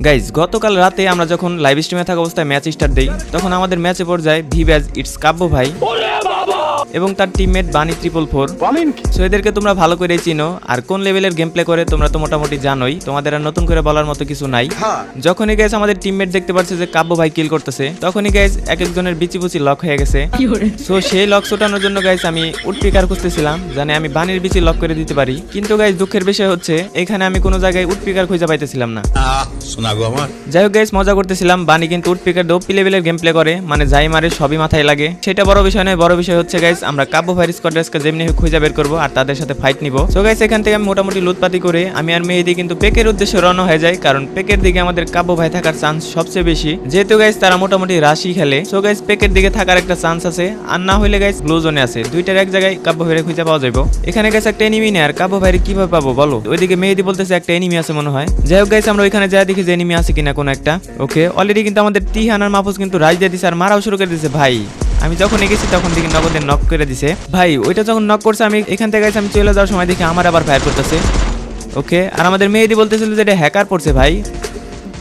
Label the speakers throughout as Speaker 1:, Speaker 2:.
Speaker 1: Guys গতকাল রাতে আমরা যখন লাইভ স্ট্রিমে থাকা অবস্থায় ম্যাচ স্টার্ট দেই তখন আমাদের ম্যাচে পর্যায়ে ভিভ্যাজ ইটস কাব্য ভাই এবং তার টিমমেট বানি 444 সো এদেরকে তোমরা ভালো করে চিনো আর কোন লেভেলের গেম প্লে করে তোমরা তো মোটামুটি জানোই, তোমাদের আর নতুন করে বলার মতো কিছু নাই। যখনই গাইজ আমাদের টিমমেট দেখতে পাচ্ছে যে কাব্য ভাই কিল করতেছে তখনই গাইজ এক একজনের বিচি লক হয়ে গেছে। সো সেই লক ছোটানোর জন্য গাইজ আমি উডপিকার খুঁজতেছিলাম জানে আমি বানির বিচি লক করে দিতে পারি, কিন্তু গাইজ দুঃখের বিষয় হচ্ছে এখানে আমি কোনো জায়গায় উডপিকার খুঁজে পাইতেছিলাম না। যাই হোক গাইজ মজা করতেছিলাম, বানি কিন্তু উডপিকার ডোপি লেভেলের গেম প্লে করে, মানে যাই মারে সবই মাথায় লাগে। সেটা বড় বিষয় নয়, বড় বিষয় হচ্ছে গাইজ আমরা কাব্য ভাইয়ের স্কোয়াডকে যেমনি খুঁজে বের করবো আর তাদের সাথে ফাইট নিব। সো গাইজ এখান থেকে আমি মোটামুটি লুটপাতি করে আমি আর মেহেদি কিন্তু পেকের উদ্দেশ্যে রওনা হয়ে যায়, কারণ পেকের দিকে আমাদের কাব্য ভাই থাকার চান্স সবচেয়ে বেশি, যেহেতু গাইজ তারা মোটামুটি রাশি খেলে। সো গাইজ পেকের দিকে থাকার একটা চান্স আছে, আর না হইলে গাইজ ব্লু জোনে আছে, দুইটার এক জায়গায় কাব্য ভাইয়ের খুঁজে পাওয়া যাবে। এখানে গাইজ একটা এনিমি নেই আর কাব্য ভাইয়ের কিভাবে পাবো বলো? ওইদিকে মেহেদি বলতেছে একটা এনিমি আছে মনে হয়। যাই হোক গাইজ আমরা ওইখানে যাই দেখি যে এনিমি আছে কিনা কোনো একটা। ওকে অলরেডি কিন্তু আমাদের তিহান আর মাহফুজ কিন্তু রাজ দিয়ে দিছে আর মারাও শুরু করে দিছে। ভাই আমি যখন এগেছি তখন দেখি নগদের নক করে দিছে। ভাই ওইটা যখন নক করছে আমি এখান থেকে আমি চলে যাওয়ার সময় দেখি আমার আবার ফায়ার করতেছে। ওকে আর আমাদের মেহেদি বলতেছিল যে এটা হ্যাকার পড়ছে ভাই,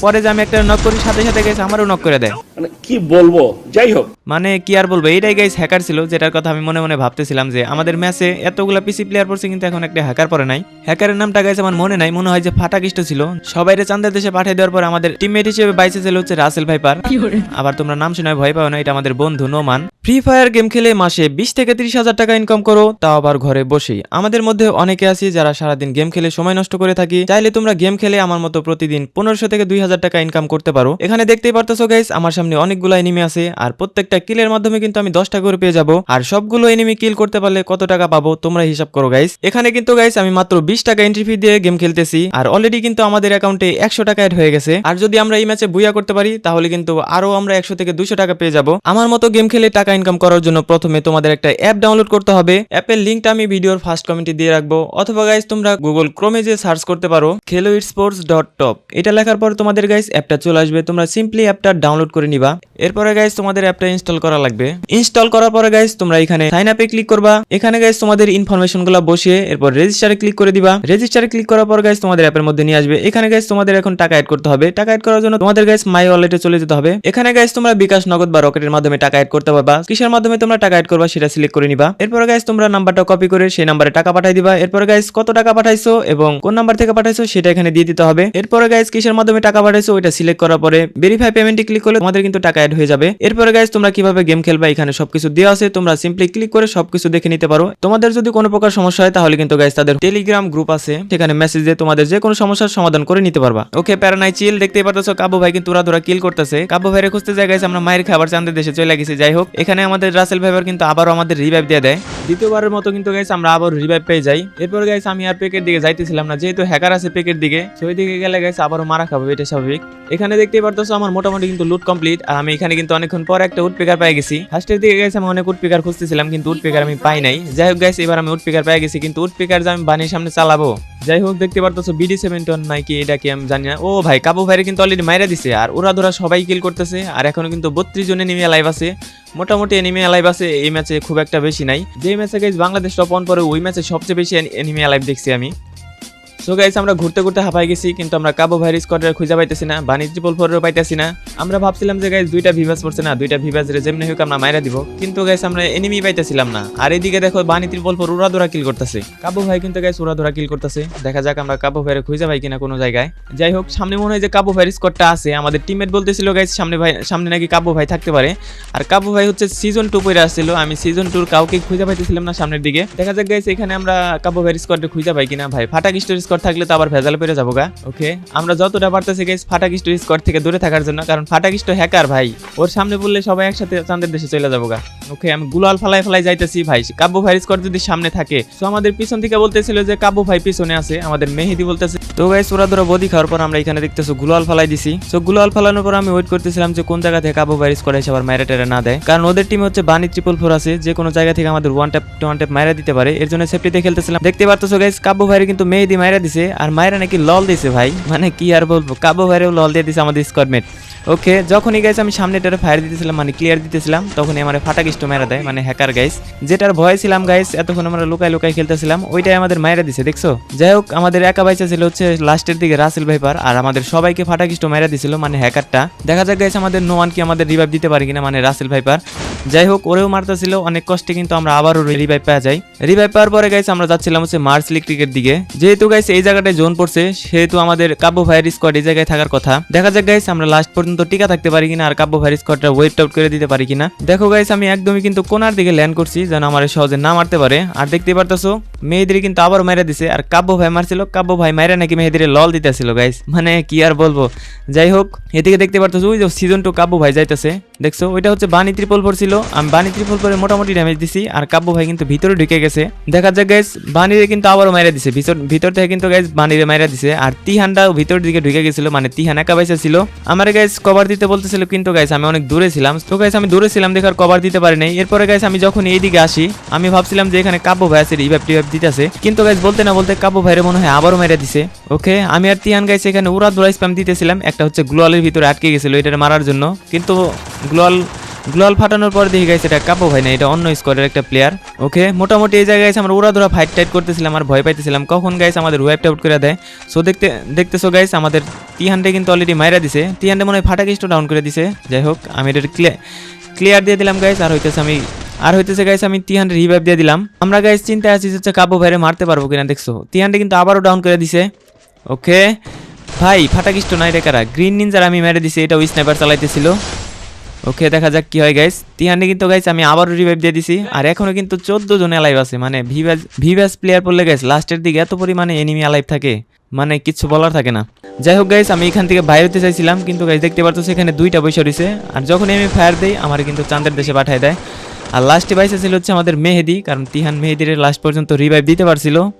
Speaker 1: পরে যে আমি একটা নক করি সাথে সাথে গেছে আমারও নক করে দেয়।
Speaker 2: মানে কি বলবো, যাই হোক
Speaker 1: মানে কি আর বলবো, এইটাই গাইস হ্যাকার ছিল, যেটার কথা আমি মনে মনে ভাবতেছিলাম যে আমাদের ম্যাচে এতগুলা পিসি প্লেয়ার পড়ছে কিন্তু এখন একটা হ্যাকার পড়ে নাই। হ্যাকারের নামটা গাইস আমার মনে নাই, মনে হয় যে ফাটাকিষ্ট ছিল। সবাইরে চান্দের দেশে পাঠিয়ে দেওয়ার পর আমাদের টিমমেট হিসেবে বাইসে ছিল হচ্ছে রাসেল ভাইপার। আবার তোমরা নাম শুনে ভয় পাও না, এটা আমাদের বন্ধু নোমান। ফ্রি ফায়ার গেম খেলে মাসে 20 থেকে 30 হাজার টাকা ইনকাম করো, তাও আবার ঘরে বসেই। আমাদের মধ্যে অনেকে আছি যারা সারাদিন গেম খেলে সময় নষ্ট করে থাকি, চাইলে তোমরা গেম খেলে আমার মতো প্রতিদিন 1500 থেকে 2000 টাকা ইনকাম করতে পারো। এখানে দেখতেই পারতেছো গাইস আমার সামনে অনেকগুলো এনিমি আছে আর প্রত্যেকটা কিলের মাধ্যমে কিন্তু আমি 10 টাকা করে পেয়ে যাবো। আর সবগুলো এনিমি কিল করতে পারলে কত টাকা পাবো তোমরা হিসাব করো গাইস। এখানে কিন্তু গাইস আমি মাত্র 20 টাকা এন্ট্রি ফি দিয়ে গেম খেলতেছি আর অলরেডি কিন্তু আমাদের অ্যাকাউন্টে 100 টাকা অ্যাড হয়ে গেছে। আর যদি আমরা এই ম্যাচে বুইয়া করতে পারি তাহলে কিন্তু আরো আমরা 100 থেকে 200 টাকা পেয়ে যাবো। আমার মতো গেম খেলে টাকা ইনকাম করার জন্য প্রথমে তোমাদের একটা অ্যাপ ডাউনলোড করতে হবে। অ্যাপের লিংকটা আমি ভিডিওর ফার্স্ট কমেন্টে দিয়ে রাখবো, অথবা গাইস তোমরা গুগল ক্রোমে যে সার্চ করতে পারো helloesports.top, এটা লেখার পর তোমাদের গাইস অ্যাপটা চলে আসবে। তোমরা সিম্পলি অ্যাপটা ডাউনলোড করে নিবা। এরপরে গাইস তোমাদের অ্যাপটা ইনস্টল করা লাগবে। ইনস্টল করার পরে গাইস তোমরা এখানে সাইন আপে ক্লিক করবা। এখানে গাইস তোমাদের ইনফরমেশনগুলো বসিয়ে এরপর রেজিস্টারে ক্লিক করে দিবা। রেজিস্টারে ক্লিক করার পর গাইস তোমাদের অ্যাপের মধ্যে নিয়ে আসবে। এখানে গাইস তোমাদের এখন টাকা অ্যাড করতে হবে। টাকা অ্যাড করার জন্য তোমাদের গাইস মাই ওয়ালেটে চলে যেতে হবে। এখানে গাইস তোমরা বিকাশ, নগদ বা রকেটের মাধ্যমে টাকা অ্যাড করতে পারবা। কিসের মাধ্যমে তোমরা টাকা অ্যাড করবা সেটা সিলেক্ট করে নিবা। এরপর গাইস তোমরা নাম্বারটা কপি করে সেই নম্বরে টাকা পাঠিয়ে দিবা। এরপর গাইস কত টাকা পাঠাইছো এবং কোন নাম্বার থেকে পাঠাইছো সেটা এখানে দিয়ে দিতে হবে। এরপর গাইস কিসের মাধ্যমে টাকা পাঠাইছো ওইটা সিলেক্ট করার পরে ভেরিফাই পেমেন্টে ক্লিক করলে তোমাদের কিন্তু টাকা অ্যাড হয়ে যাবে। এরপরে গাইস তোমরা কিভাবে গেম খেলবা এখানে সবকিছু দেওয়া আছে, তোমরা সিম্পলি ক্লিক করে সবকিছু দেখে নিতে পারো। তোমাদের যদি কোনো প্রকার সমস্যা হয় তাহলে কিন্তু গাইস তাদের টেলিগ্রাম গ্রুপ আছে, সেখানে মেসেজ দিয়ে তোমাদের যে কোনো সমস্যার সমাধান করে নিতে পারবা। ওকে প্যারানাই চিল। দেখতেই পারতেছো কাব্য ভাই কিন্তু উড়াধুরা কিল করতেছে। কাব্য ভাইরে খুঁজতে যাই গাইস আমরা মায়ের খাবার চাঁদের দেশে চলে গেছি। যাই হোক এখানে আমাদের রাসেল ভাইবার কিন্তু আবারও আমাদের রিভাইভ দিয়ে দেয়। দ্বিতীয়বারের মতো কিন্তু গাইস আমরা আবার রিভাইভ পেয়ে যাই। এরপর গাইস আমি আর পেকের দিকে যাইতেছিলাম না, যেহেতু হ্যাকার আছে পেকের দিকে, সেই দিকে গেলে গাইস আবারও মারা খাবো, এটা স্বাভাবিক। এখানে দেখতেই পারতেছো আমার মোটামুটি কিন্তু লুট কমপ্লিট আর আমি এখানে কিন্তু অনেকক্ষণ পর একটা উডপিকার পেয়ে গেছি। ফার্স্টের দিকে গাইস আমি অনেক উডপিকার খুঁজতেছিলাম কিন্তু উডপিকার আমি পাই নাই। যাই হোক গাইস এবার আমি উডপিকার পেয়ে গেছি, কিন্তু উডপিকার যে আমি বানির সামনে চালাবো। যাই হোক দেখতে পারতেছো BD7 নাকি এটা কি আমি জানি না। ও ভাই কাবু ভাইরে কিন্তু অলরেডি মাইরা দিছে আর ওরা ধরা সবাই কিল করতেছে আর এখনো কিন্তু 32 জন এনিমি লাইভ আছে। মোটামুটি এনিমি লাইভ আছে এই ম্যাচে, খুব একটা বেশি নাই। যে ম্যাচে গাইস বাংলাদেশ টপ 1 পরে ওই ম্যাচে সবচেয়ে বেশি এনিমি লাইভ দেখছি আমি। সো গাইস আমরা ঘুরতে ঘুরতে হাঁপাই গেছি কিন্তু আমরা কাবু ভাইয়ের স্কোয়াডের খুঁজে পাইতেছি না, বানি 444 পাইতেছি না। আমরা ভাবছিলাম যে গাইস দুইটা ভিভাস পড়ছে না, দুইটা ভিভাস রে যেমনি হোক আমরা মাইরা দিব, কিন্তু গাইস আমরা এনিমি পাইতেছিলাম না। আর এদিকে দেখো বানি 444 উড়াধুরা কিল করতেছে। কাবু ভাই কিন্তু গাইস উড়াধুরা কিল করতেছে। দেখা যাক আমরা কাবু ভাইয়ের খুঁজে পাই কিনা কোনো জায়গায়। যাই হোক সামনে মনে হয় যে কাবু ভাইয়ের স্কোয়াডটা আছে। আমাদের টিমমেট বলতেছিল গাইস সামনে নাকি কাবু ভাই থাকতে পারে। আর কাবু ভাই হচ্ছে সিজন 2 পরে আসছিল, আমি সিজন 2 কাউকে খুঁজে পাইতেছিলাম না সামনের দিকে। দেখা যাক গাইস এখানে আমরা কাবু ভাইয়ের স্কোয়াডে খুঁজে পাই কিনা। ভাই ফাটাকিস্টোর স্কোয়াড থাকলে তো আবার ভেজাল পেরে যাবো গা। ওকে আমরা যতটা পারতেছি গাইস ফাটাকিস্টো স্কোয়াড থেকে দূরে থাকার জন্য, কারণ ফাটাকিস্টো হ্যাকার ভাই, ওর সামনে বললে সবাই একসাথে চাঁদের দেশে চলে যাবো গা। ওকে আমি গুলাল ফালাই যাইতেছি ভাই, কাব্য ভাইয়ের স্কোয়াড যদি সামনে থাকে। তো আমাদের পিছন থেকে বলতেছিল যে কাব্য ভাই পিছনে আছে, আমাদের মেহেদি বলতেছে। তো গাইস ওরা ধরো বডি খাওয়ার পর আমরা এখানে দেখতেছো গুলাল ফালাই দিছি। তো গুলাল ফালানোর পর আমি ওয়েট করতেছিলাম যে কোন জায়গা থেকে কাব্য ভাইয়ের স্কোয়াড এসে আবার মাইরা টেরা না দেয়, কারণ ওদের টিমে হচ্ছে বানি 444 আছে, যে কোনো জায়গা থেকে আমাদের ওয়ান ট্যাপ মাইরা দিতে পারে। এর জন্য সেফটিতে খেলতেছিলাম। দেখতে পারতেছো গাইস কাব্য ভাইয়ের কিন্তু মেহেদি মাইরা মাইরা দিছে আর মাইরা নাকি লল দিছে ভাই, মানে কি আর বলবো, কাবু ভাইরেও লল দিয়ে দিছে আমাদের স্কোয়াডমেট। ওকে, যখনই গাইস আমি সামনেটারে ফায়ার দিতেছিলাম মানে ক্লিয়ার দিতেছিলাম, তখনই আমার ফাটাকিস্ট মেরা দেয়, মানে হ্যাকার গাইস, যেটার ভয় ছিলাম গাইস, এতক্ষণ আমরা লুকাই লুকাই খেলতেছিলাম, ওইটাই আমাদের মাইরা দিছে দেখছো। যাই হোক, আমাদের একা বাইচা ছিল হচ্ছে লাস্টের দিকে রাসেল ভাইপার, আর আমাদের সবাইকে ফাটাকিস্ট মেরা দিছিল মানে হ্যাকারটা। দেখা যাক গাইস আমাদের নোয়ান কি আমাদের রিভাইভ দিতে পারে কিনা, মানে রাসেল ভাইপার। যাই হোক, ওরেও মারতেছিল অনেক কষ্টে, কিন্তু আমরা আবারও রিভাইভ পাওয়া যাই। রিভাইভ পাওয়ার পরে গাইস আমরা যাচ্ছিলাম হচ্ছে মার্স ইলেকট্রিকের দিকে। যেহেতু গাইস এই জায়গাটায় জোন পড়ছে, সেহেতু আমাদের কাব্য ভাইয়ের স্কোয়াড এই জায়গায় থাকার কথা। দেখা যাক গাইস আমরা লাস্ট পর্যন্ত টিকা থাকতে পারি কিনা, আর কাব্য ভাইয়ের স্কোয়াডটা ওয়েট আউট করে দিতে পারি কিনা। দেখো গাইস আমি একদমই কিন্তু কোনার দিকে ল্যান্ড করছি, যেন আমার সহজে না মারতে পারে। আর দেখতে পারতেছো মেহেদিরে কিন্তু আবার মাইরা দিছে, আর কাব্য ভাই মারছিল, কাব্য ভাই মাইরা নাকি মেহেদিরে লল দিতেছিল গাইস, মানে কি আর বলবো। যাই হোক, এদিকে দেখতে পারতেছো ওই যে সিজন 2 কাব্য ভাই যাইতেছে, দেখছো ওইটা হচ্ছে বানি 344 ছিল। আমি বানি 344 মোটামুটি ড্যামেজ দিছি, আর কাব্য ভাই কিন্তু ভিতরে ঢুকে গেছে। দেখা যাক গাইস বানিরে কিন্তু আবারও মাইরা দিছে, ভিতর থেকে কিন্তু গাইস বানিরে মাইরা দিছে। আর তিহানটাও ভিতরের দিকে ঢুকে গেছিল, মানে তিহান একা বাইসা ছিল। আমার গাইস কভার দিতে বলতেছিল, কিন্তু গাইস আমি অনেক দূরে ছিলাম, তো গাইস আমি দূরে ছিলাম দেখার কভার দিতে পারি নাই। এরপরে গাইস আমি যখন এইদিকে আসি, আমি ভাবছিলাম যে এখানে কাব্য ভাই আছে রিভাইভ টিভাইভ দিতেছে, কিন্তু গাইস বলতে না বলতে কাব্য ভাইরে মনে হয় আবারও মাইরা দিছে। ওকে, আমি আর তিহান গাইস এখানে উড়া দুরা স্প্যাম দিতেছিলাম, একটা হচ্ছে গ্লোয়ালের ভিতরে আটকে গেছিল এটারে মারার জন্য, কিন্তু গ্লোয়াল ফাটানোর পর দেখি গাইস এটা কাব্য ভাই না, এটা অন্য স্কোয়াডের একটা প্লেয়ার। ওকে, মোটামুটি এই জায়গায় আমরা উড়া ধরা ফাইট টাইট করতেছিলাম, আর ভয় পাইতেছিলাম কখন গাইস আমাদের ওয়েবটা আউট করে দেয়। সো দেখতেছো গাইস আমাদের তিহানটা কিন্তু অলরেডি মাইরা দিছে, তিহানটা মনে হয় ফাটাকিস্ট ডাউন করে দিছে। যাই হোক, আমি এটা ক্লিয়ার দিয়ে দিলাম গাইস, আর হইতেছে গাইস আমি তিহানটা রিভাইভ দিয়ে দিলাম। আমরা গাইস চিন্তায় আছি হচ্ছে কাব্য ভাইরে মারতে পারবো কিনা, দেখছো তিহানটা কিন্তু আবারও ডাউন করে দিছে। ওকে ভাই, ফাটাকিস্ট নাই রে কারা, গ্রিন নিনজার আমি মেরে দিছি, এটাও স্নাইপার চালাইতেছিল। ওকে, দেখা যাক কি হয় গাইস। তিহান্ডে কিন্তু গাইস আমি আবারও রিভাইভ দিয়ে দিছি, আর এখনো কিন্তু 14 জন অ্যালাইভ আছে, মানে ভিভাস প্লেয়ার পড়লে গাইস লাস্টের দিকে এত পরিমাণে এনিমি অ্যালাইভ থাকে, মানে কিচ্ছু বলার থাকে না। যাই হোক গাইস, আমি এখান থেকে বাইরে হতে চাইছিলাম, কিন্তু গাইস দেখতে পারতো সেখানে দুইটা বৈশা রয়েছে, আর যখন আমি ফায়ার দেই আমার কিন্তু চাঁদের দেশে পাঠায় দেয়। আর লাস্টে বাইসে ছিল হচ্ছে আমাদের মেহেদি, কারণ তিহান মেহেদির লাস্ট পর্যন্ত রিভাইভ দিতে পারছিল।